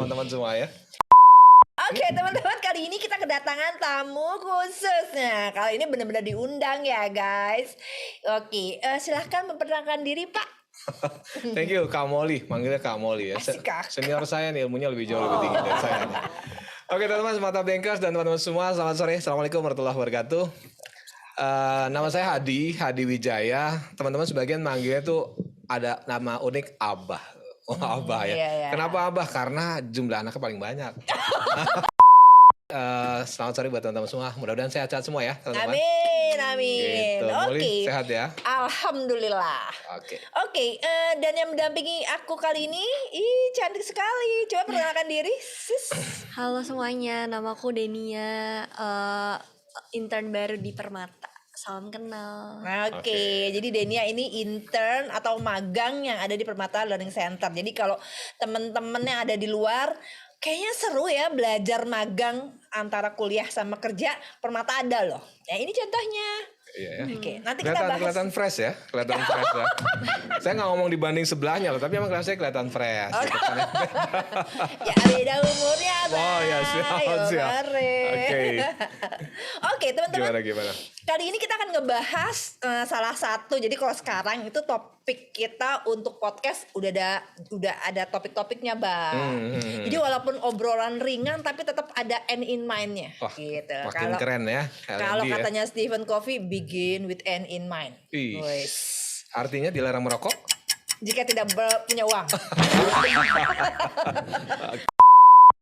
teman-teman semua ya. Oke teman-teman, kali ini kita kedatangan tamu khusus. Nah, kali ini benar-benar diundang ya guys. Oke, silahkan memperkenalkan diri Pak. Thank you Kak Molly, manggilnya Kak Molly ya. Asik, Kak. Senior saya nih, ilmunya lebih jauh lebih tinggi dari saya nih. Oke teman-teman, Mata Bankers dan teman-teman semua, selamat sore. Assalamualaikum warahmatullahi wabarakatuh. Nama saya Hadi Wijaya. Teman-teman sebagian manggilnya tuh ada nama unik Abah. Oh Abah ya. Iya. Kenapa Abah? Karena jumlah anaknya paling banyak. Selamat sore buat teman-teman semua. Mudah-mudahan sehat-sehat semua ya teman-teman. Amin. Gitu. Oke. Molly, sehat ya. Alhamdulillah. Oke, dan yang mendampingi aku kali ini, cantik sekali. Coba perkenalkan diri, sis. Halo semuanya, namaku Denia, intern baru di Permata. Salam kenal. Oke, jadi Denia ini intern atau magang yang ada di Permata Learning Center. Jadi kalau temen-temen yang ada di luar, kayaknya seru ya belajar magang antara kuliah sama kerja. Permata ada loh. Ya ini contohnya. Iya ya. Oke, nanti kita bahas. Kelihatan fresh ya, kelihatan fresh ya. Saya nggak ngomong dibanding sebelahnya loh, tapi emang saya kelihatan fresh. Gitu kan, ya. Ya beda umurnya Bang. Oh ya siap. Oke teman-teman. Gimana? Kali ini kita akan ngebahas salah satu. Jadi kalau sekarang itu topik kita untuk podcast udah ada topik-topiknya Bang. Jadi walaupun obrolan ringan tapi tetap ada end in mind-nya. Wah, gitu. makin keren ya. Kalau ya. katanya Stephen Covey, begin with end in mind. Artinya dilarang merokok? Jika tidak punya uang.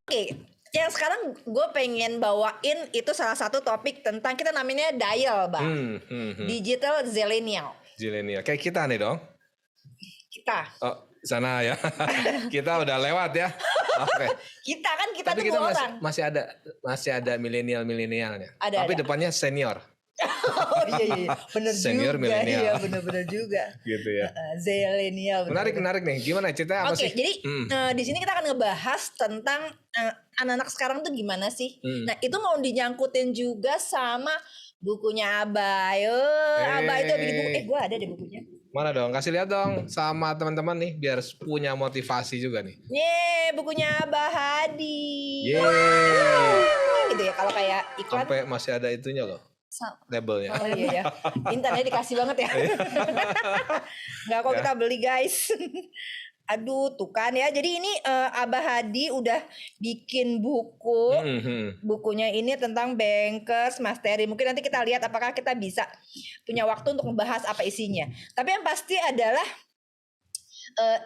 Oke, yang sekarang gue pengen bawain itu salah satu topik tentang kita namanya dial Bang. Digital Zillennial. Zillennial. Kayak kita nih dong. Kita. Oh, sana ya. Kita udah lewat ya. Oke. Kita Tapi tuh kita dua orang. masih ada milenialnya. Ada. Tapi depannya senior. Oh iya. Bener Senior juga. milenial. Iya bener juga. Gitu ya. Zillennial. Menarik nih. Gimana ceritanya apa sih? Oke, jadi di sini kita akan ngebahas tentang anak-anak sekarang tuh gimana sih. Nah itu mau dinyangkutin juga sama bukunya Abah. Abah itu di buku. Gue ada deh bukunya. Mana dong? Kasih lihat dong sama teman-teman nih biar punya motivasi juga nih. Bukunya Abah Hadi. Gitu ya kalau kayak iklan. Sampai masih ada itunya loh. Labelnya. Oh iya ya. Intannya dikasih banget ya. Nggak kok kita beli guys. Aduh tuh kan ya. Jadi ini Abah Hadi udah bikin buku. Bukunya ini tentang bankers mastery. Mungkin nanti kita lihat apakah kita bisa punya waktu untuk membahas apa isinya. Tapi yang pasti adalah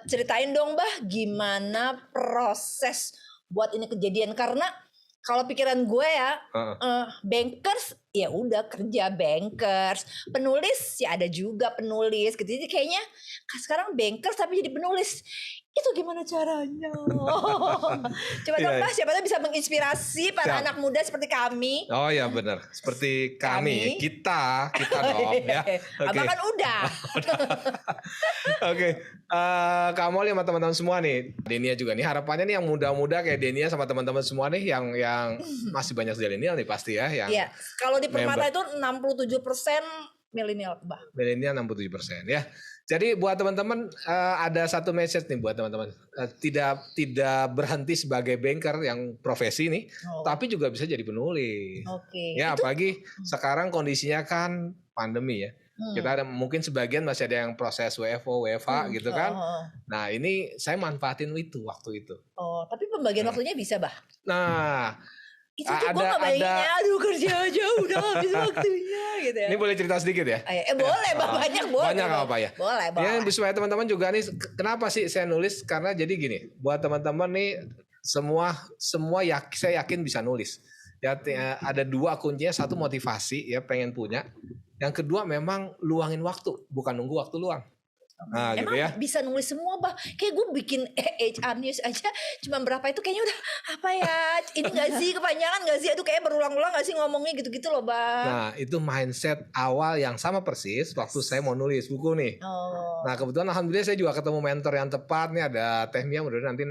ceritain dong Bah gimana proses buat ini kejadian. Karena kalau pikiran gue ya bankers ya udah kerja bankers, penulis ya ada juga penulis gitu. Jadi kayaknya sekarang bankers tapi jadi penulis itu gimana caranya? Coba dong Mas, siapa tahu bisa menginspirasi para anak muda seperti kami. Oh ya benar, seperti kami. Kita dong ya. Abang kan udah. Oke. Kamu lihat sama teman-teman semua nih, Denia juga nih harapannya nih yang muda-muda kayak Denia sama teman-teman semua nih yang masih banyak zilenial nih pasti ya. Iya. Kalau di Permata itu 67% milenial Bah. Milenial 67% ya. Jadi buat teman-teman ada satu message nih buat teman-teman. Tidak berhenti sebagai banker yang profesi nih, tapi juga bisa jadi penulis. Oke. Ya apalagi sekarang kondisinya kan pandemi ya. Kita ada mungkin sebagian masih ada yang proses WFO, WFH gitu kan. Nah ini saya manfaatin itu waktu itu. Oh tapi pembagian waktunya bisa Bah? Nah itu tuh gue gak bayanginnya, aduh kerja aja udah habis waktunya gitu ya. Ini boleh cerita sedikit ya? Boleh Bah, banyak boleh. Banyak apa ya? Boleh. Ya supaya teman-teman juga nih, kenapa sih saya nulis? Karena jadi gini, buat teman-teman nih saya yakin bisa nulis. Ya ada dua kuncinya, satu motivasi ya pengen punya. Yang kedua memang luangin waktu, bukan nunggu waktu luang. Nah, emang gitu ya. bisa nulis semua Bah. Kayak gue bikin HR news aja cuma berapa itu kayaknya udah apa ya? Ini gak sih kepanjangan gak sih? Aduh kayak berulang-ulang gak sih ngomongnya gitu-gitu loh Bah. Nah itu mindset awal yang sama persis waktu saya mau nulis buku nih. Nah kebetulan alhamdulillah saya juga ketemu mentor yang tepat nih, ada Teh Mia, mudah-mudahan nanti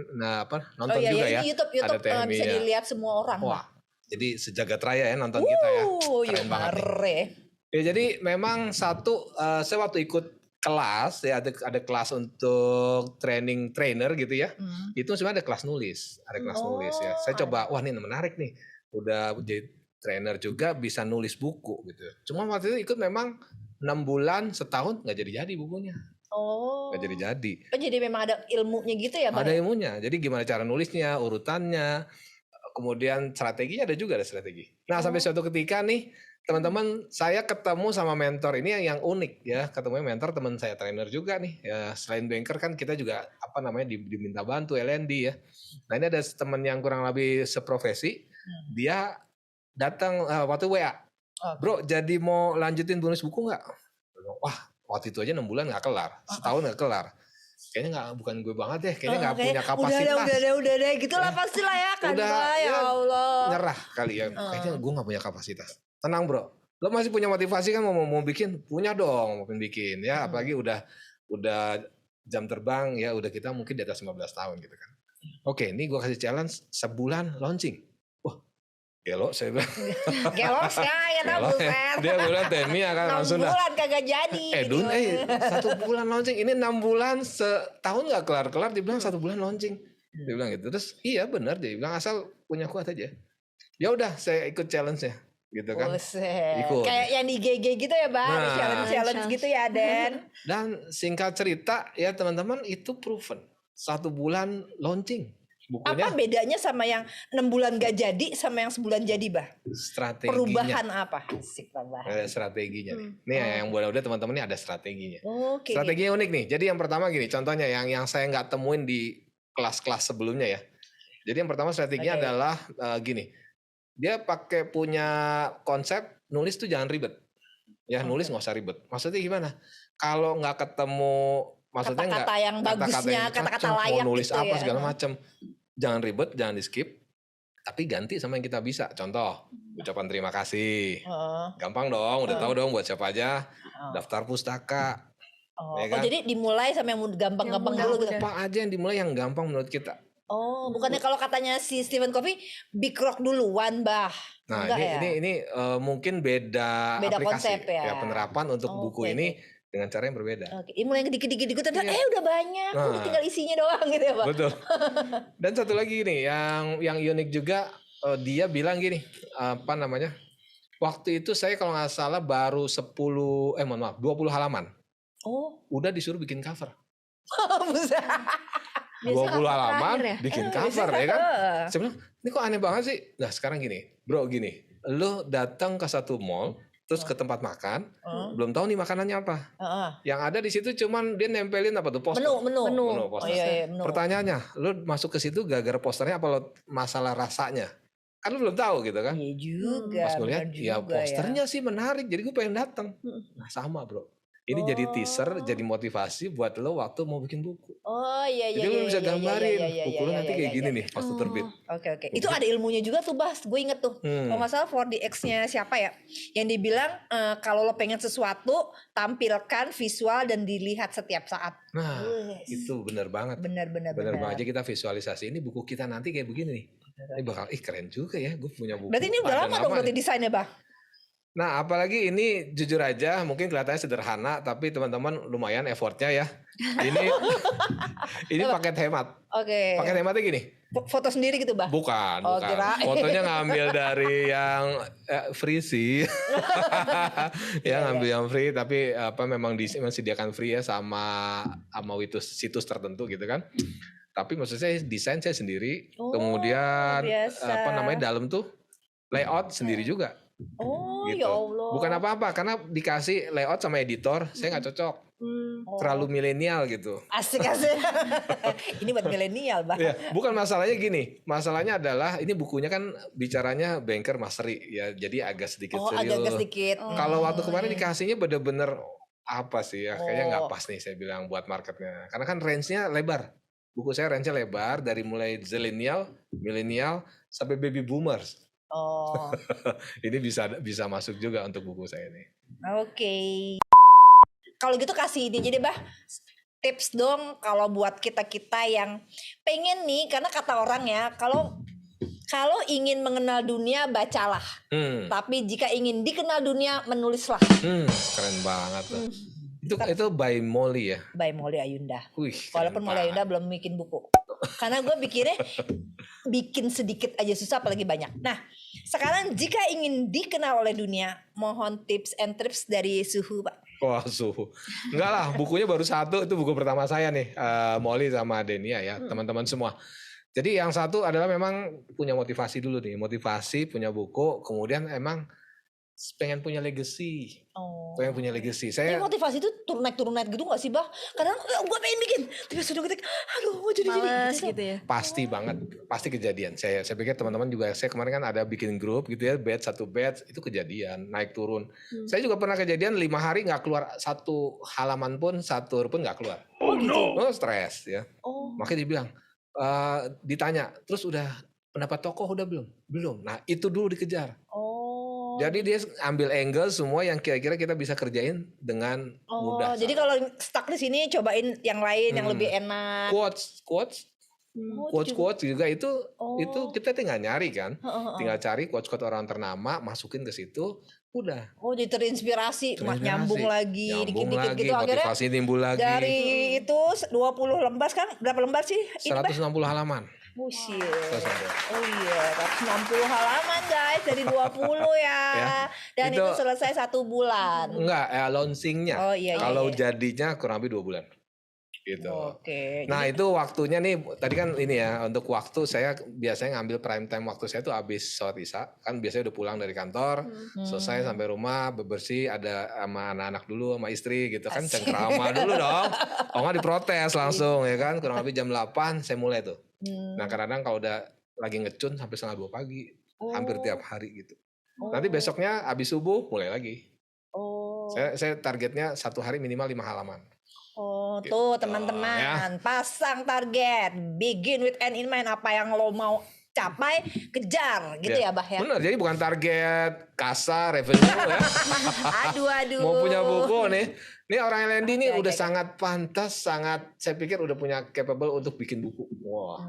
nonton juga ya. YouTube ada bisa dilihat semua orang. Wah, jadi sejagat raya ya nonton kita ya. Keren banget. Ya jadi memang satu saya waktu ikut kelas ya, ada kelas untuk trainer gitu ya. Itu sebenarnya ada kelas nulis, ya. Saya coba, wah ini menarik nih. Udah jadi trainer juga bisa nulis buku gitu. Cuma waktu itu ikut memang 6 bulan, setahun nggak jadi bukunya. Nggak jadi. Oh, jadi memang ada ilmunya gitu ya Bang? Ada ilmunya. Jadi gimana cara nulisnya, urutannya, kemudian strateginya ada strategi. Nah sampai suatu ketika nih teman-teman, saya ketemu sama mentor ini yang unik ya. Ketemu mentor teman saya trainer juga nih. Ya, selain banker kan kita juga diminta bantu L&D ya. Nah ini ada teman yang kurang lebih seprofesi. Dia datang waktu WA. Bro, jadi mau lanjutin nulis buku nggak? Wah, waktu itu aja 6 bulan nggak kelar, setahun nggak kelar. Kayaknya bukan gue banget deh, kayaknya nggak punya kapasitas. Udah deh, gitulah pastilah ya kan. Ya Allah. Nyerah kali ya, kayaknya gue nggak punya kapasitas. Tenang bro, lo masih punya motivasi kan mau bikin? Punya dong, mau bikin ya. Apalagi udah jam terbang ya, udah kita mungkin di atas 15 tahun gitu kan. Oke, ini gue kasih challenge sebulan launching. Wah, gelo saya bilang. Gelos ya tahu buset. Dia bilang Temi akan langsung 6 bulan kagak jadi. Dun, 1 bulan launching. Ini 6 bulan, setahun gak kelar-kelar. Dia bilang 1 bulan launching. Dia bilang gitu. Terus iya benar, dia bilang asal punya kuat aja. Ya udah, saya ikut challenge-nya. Gitu kan. Ikut. Kayak yang di GG gitu ya Bang. Challenge gitu ya Den. Dan singkat cerita ya teman-teman, itu proven. 1 bulan launching. Bukunya. Apa bedanya sama yang 6 bulan gak jadi sama yang sebulan jadi Bah? Strateginya. Perubahan apa? Asik Bah. Ada strateginya nih. Nih yang udah teman-teman ini ada strateginya. Okay. Strateginya unik nih. Jadi yang pertama gini, contohnya yang saya nggak temuin di kelas-kelas sebelumnya ya. Jadi yang pertama strateginya adalah gini. Dia punya konsep nulis tuh jangan ribet. Ya nulis nggak usah ribet. Maksudnya gimana? Kalau nggak ketemu, maksudnya kata-kata yang bagusnya, kata-kata layak mau nulis gitu apa ya. segala macam. Jangan ribet, jangan di skip. Tapi ganti sama yang kita bisa. Contoh, ucapan terima kasih. Gampang dong, udah tahu dong buat siapa aja. Daftar pustaka. Ya kan? Jadi dimulai sama yang gampang-gampang dulu gitu. Apa aja yang dimulai yang gampang menurut kita. Bukannya kalau katanya si Stephen Covey Big Rock duluan Bah. Nah, enggak ini mungkin beda aplikasi konsep ya. Penerapan untuk buku ini dengan cara yang berbeda. Mulai yang dikit-dikit udah banyak, tinggal isinya doang gitu ya Pak. Betul. Dan satu lagi nih yang unik juga, dia bilang gini, waktu itu saya kalau nggak salah baru 20 halaman. Udah disuruh bikin cover. 20 halaman bikin cover ya kan. Saya bilang, ini kok aneh banget sih. Nah sekarang gini, bro gini, lo datang ke satu mall, terus ke tempat makan, belum tahu nih makanannya apa. Yang ada di situ cuman dia nempelin apa tuh poster. Menu poster. Menu. Pertanyaannya, lo masuk ke situ gara-gara posternya apa lo masalah rasanya? Kan lo belum tahu gitu kan. Iya juga. Pas gue lihat, ya posternya sih menarik, jadi gue pengen datang. Nah sama bro. Ini jadi teaser, jadi motivasi buat lo waktu mau bikin buku. Jadi lo bisa gambarin buku lo nanti kayak gini nih pas terbit. Oke. Itu ada ilmunya juga tuh Bas, gue inget tuh. Kalau nggak salah 4DX-nya siapa ya? Yang dibilang kalau lo pengen sesuatu, tampilkan visual dan dilihat setiap saat. Nah, itu benar banget. Benar. Aja kita visualisasi ini buku kita nanti kayak begini nih. Ini bakal keren juga ya, gue punya buku. Berarti ini udah lama dong berarti desainnya Bang? Nah apalagi ini jujur aja mungkin kelihatannya sederhana tapi teman-teman lumayan effortnya ya. Ini paket hemat. Paket hematnya gini. Foto sendiri gitu Bah? Bukan. Fotonya ngambil dari yang free sih. Ngambil yang free tapi memang disediakan free ya sama situs tertentu gitu kan. Tapi maksud saya desain saya sendiri. Kemudian dalam tuh layout sendiri juga. Gitu. Ya Allah. Bukan apa-apa karena dikasih layout sama editor saya nggak cocok. Terlalu milenial gitu. Asik. Ini buat milenial Bah. Ya, bukan masalahnya gini. Masalahnya adalah ini bukunya kan bicaranya banker mastery ya. Jadi agak sedikit serius. Agak sedikit. Kalau waktu kemarin dikasihnya bener-bener apa sih ya. Kayaknya nggak pas nih saya bilang buat marketnya. Karena kan range-nya lebar. Buku saya range-nya lebar dari mulai zillennial, milenial sampai baby boomers. Ini bisa masuk juga untuk buku saya ini. Oke. Kalau gitu kasih ini jadi Bah tips dong kalau buat kita yang pengen nih, karena kata orang ya kalau ingin mengenal dunia bacalah. Tapi jika ingin dikenal dunia menulislah. Keren banget tuh. Itu by Molly ya. By Molly Ayunda. Wih, Walaupun Molly Ayunda belum bikin buku. Karena gue pikirnya bikin sedikit aja susah apalagi banyak. Nah, sekarang jika ingin dikenal oleh dunia, mohon tips and trips dari Suhu, Pak. Wah, Suhu. Enggak lah, bukunya baru satu, itu buku pertama saya nih, Molly sama Denia ya, teman-teman semua. Jadi yang satu adalah memang punya motivasi dulu nih, motivasi punya buku, kemudian emang pengen punya legacy. Pengen punya legacy. Ini Saya motivasi itu turun naik gitu gak sih, Bah? Kadang gue pengen bikin, tapi sudah ketik, aduh jadi Males gitu ya. pasti banget, pasti kejadian. Saya pikir teman-teman juga, saya kemarin kan ada bikin grup gitu ya, batch satu batch itu kejadian naik turun. Saya juga pernah kejadian 5 hari nggak keluar satu halaman pun, satu huruf pun nggak keluar. Oh stres ya. Makanya dibilang, ditanya, terus udah pendapat tokoh udah belum? Belum. Nah itu dulu dikejar. Jadi dia ambil angle semua yang kira-kira kita bisa kerjain dengan mudah. Jadi kalau stuck di sini cobain yang lain yang lebih enak. Quotes juga itu kita tinggal nyari kan, tinggal cari quotes orang ternama, masukin ke situ, udah. Jadi terinspirasi. Nyambung lagi, dikit-dikit gitu akhirnya. Motivasi timbul lagi. Dari itu 20 lembar kan, berapa lembar sih? 160 halaman. Bullshit. Oh iya, 160 halaman guys dari 20 ya. Dan itu selesai 1 bulan. Enggak, launchingnya. Oh iya. Kalau jadinya kurang lebih 2 bulan. Gitu. Oke. Nah itu waktunya nih, tadi kan ini ya, untuk waktu saya biasanya ngambil prime time waktu saya tuh habis sholat isya, kan biasanya udah pulang dari kantor, selesai sampai rumah bebersih, ada sama anak-anak dulu, sama istri gitu kan, cengkrama dulu dong, kalau nggak diprotes langsung ya kan, kurang lebih jam 8 saya mulai tuh. Nah kadang-kadang kalau udah lagi ngecun sampai 1:30 pagi, hampir tiap hari gitu. Nanti besoknya habis subuh mulai lagi. Saya targetnya 1 hari minimal 5 halaman. Gitu, tuh teman-teman, pasang target, begin with end in mind, apa yang lo mau capai, kejar gitu ya Bah ya. Benar, jadi bukan target kasa revenue ya. Aduh. Mau punya buku nih. Ini orang Lendi nih udah sangat pantas, saya pikir udah punya capable untuk bikin buku. Wah.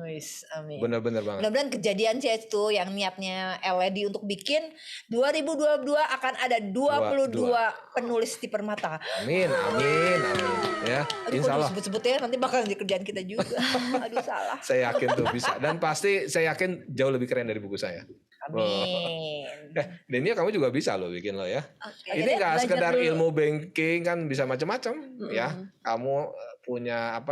Amin. Bener-bener banget. Mudah-mudahan kejadian sih itu yang niatnya LED untuk bikin 2022 akan ada 22 penulis di Permata. Amin. Ya, insya Allah. Sebut-sebut ya nanti bakal jadi kerjaan kita juga. Aduh salah. Saya yakin tuh bisa. Dan pasti saya yakin jauh lebih keren dari buku saya. Amin. Denia kamu juga bisa loh bikin lo ya. Okay. Ini nggak sekedar ilmu banking kan, bisa macam-macam ya. Kamu punya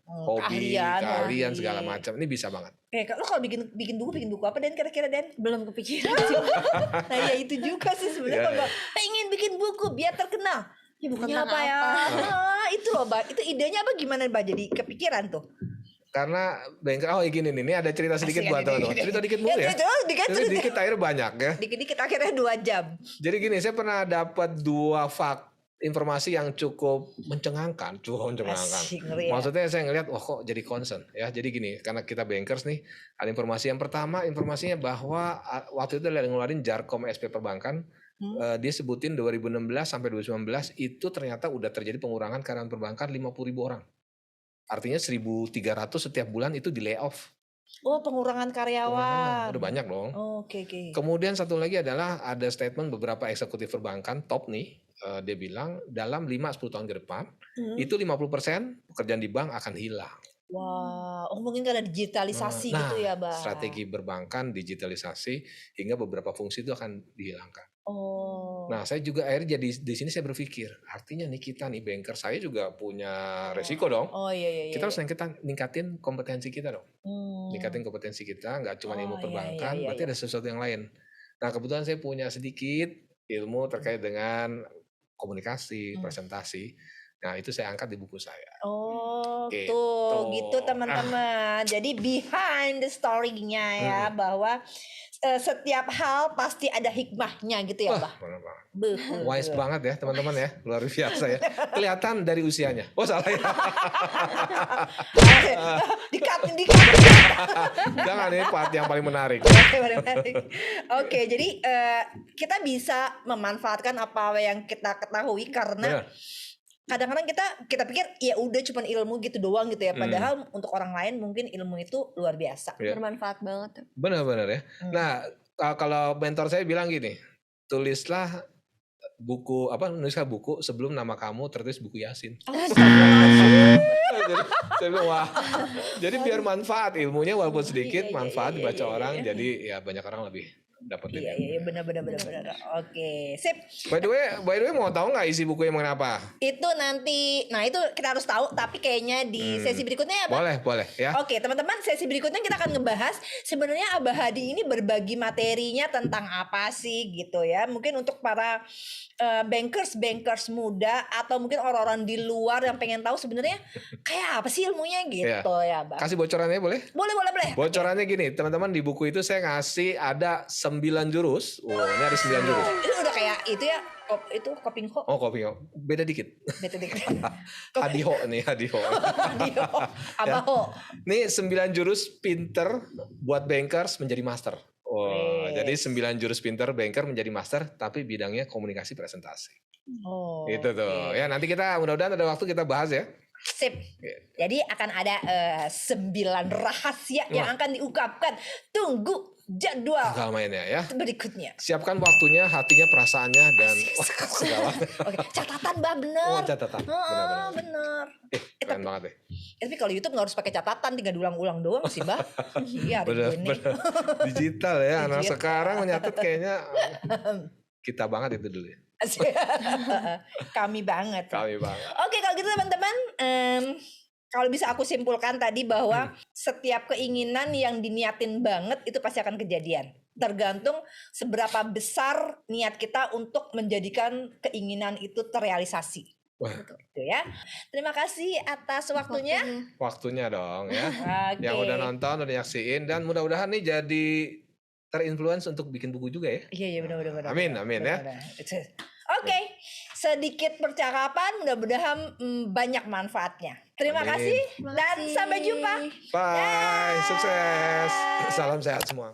hobi, keahlian segala macam. Ini bisa banget. Lo kalau bikin buku apa Dan kira-kira Dan? Belum kepikiran. Nah ya itu juga sih sebenarnya kalau pengen bikin buku biar terkenal. Ya bukunya apa ya? Itu loh Mbak. Itu idenya apa gimana Mbak jadi kepikiran tuh? Karena banker, gini nih, ini ada cerita sedikit buat teman-teman. Cerita dikit mulu ya. Dikit akhirnya banyak ya. Dikit-dikit akhirnya 2 jam. Jadi gini, saya pernah dapat 2 informasi yang cukup mencengangkan. Maksudnya saya ngelihat, kok jadi concern ya. Jadi gini, karena kita bankers nih, ada informasi yang pertama, informasinya bahwa waktu itu ada ngeluarin Jarkom SP Perbankan. Dia sebutin 2016 sampai 2019 itu ternyata udah terjadi pengurangan karyawan perbankan 50.000 orang. Artinya 1.300 setiap bulan itu di layoff. Pengurangan karyawan. Udah banyak dong. Oke. Kemudian satu lagi adalah ada statement beberapa eksekutif perbankan top nih. Dia bilang dalam 5-10 tahun ke depan itu 50% pekerjaan di bank akan hilang. Wah, mungkin karena digitalisasi gitu ya, Bang. Strategi perbankan digitalisasi hingga beberapa fungsi itu akan dihilangkan. Nah, saya juga akhirnya jadi di sini saya berpikir, artinya nih kita nih banker, saya juga punya resiko dong. Iya. Kita harus ningkatin kompetensi kita dong. Ningkatin kompetensi kita, nggak cuma ilmu perbankan, berarti ada sesuatu yang lain. Nah, kebetulan saya punya sedikit ilmu terkait dengan komunikasi, presentasi. Nah, itu saya angkat di buku saya. Gitu teman-teman. Jadi behind the story-nya ya, bahwa setiap hal pasti ada hikmahnya gitu ya, Bah. Wise banget ya teman-teman ya, luar biasa ya. Kelihatan dari usianya. Salah ya. Dikat. Jangan, ini part yang paling menarik. Oke, jadi kita bisa memanfaatkan apa yang kita ketahui karena kadang-kadang kita pikir ya udah cuman ilmu gitu doang gitu ya, padahal untuk orang lain mungkin ilmu itu luar biasa. Bermanfaat banget. Benar-benar ya. Nah, kalau mentor saya bilang gini, tulislah buku nuliskan buku sebelum nama kamu tertulis buku Yasin. Jadi saya bilang wah. Jadi biar manfaat ilmunya walaupun sedikit, manfaat dibaca orang. Jadi ya banyak orang lebih dapetin. Iya benar. Oke, sip. By the way mau tahu nggak isi bukunya mengenai apa? Itu nanti, nah itu kita harus tahu. Tapi kayaknya di sesi berikutnya ya, Bang? Boleh ya. Oke, teman-teman, sesi berikutnya kita akan ngebahas sebenarnya Abah Hadi ini berbagi materinya tentang apa sih gitu ya. Mungkin untuk para bankers muda atau mungkin orang-orang di luar yang pengen tahu sebenarnya kayak apa sih ilmunya gitu ya, Bang. Kasih bocorannya boleh? Boleh. Bocorannya gini, teman-teman, di buku itu saya ngasih ada 9 jurus. Wow, ini ada 9 jurus. Ini udah kayak itu ya, itu Kopingho. Oh, Kopingho. Beda dikit. Hadiho. Abaho. Nih 9 jurus pinter buat bankers menjadi master. Jadi 9 jurus pinter banker menjadi master, tapi bidangnya komunikasi presentasi. Itu tuh. Ya nanti kita mudah-mudahan ada waktu kita bahas ya. Sip. Jadi akan ada 9 rahasia yang akan diungkapkan. Tunggu jadwal mainnya ya. Berikutnya. Siapkan waktunya, hatinya, perasaannya dan segala. Oke, catatan Mbak, bener. Oh, catatan. Bener. Keren banget deh. Tapi kalau YouTube nggak harus pakai catatan, tinggal diulang-ulang doang sih, Mbak. Iya, bener. Digital ya. Anak Digital. sekarang menyatet kayaknya kita banget itu dulu ya. Kami banget. Oke, kalau gitu teman-teman, kalau bisa aku simpulkan tadi bahwa setiap keinginan yang diniatin banget itu pasti akan kejadian. Tergantung seberapa besar niat kita untuk menjadikan keinginan itu terrealisasi. Gitu ya. Terima kasih atas waktunya. Waktunya dong ya. Oke. Yang udah nonton, udah nyaksiin, dan mudah-mudahan nih jadi terinfluence untuk bikin buku juga ya. Iya benar. Amin ya. Oke, sedikit percakapan, mudah-mudahan banyak manfaatnya. Terima kasih dan sampai jumpa. Bye, sukses. Salam sehat semua.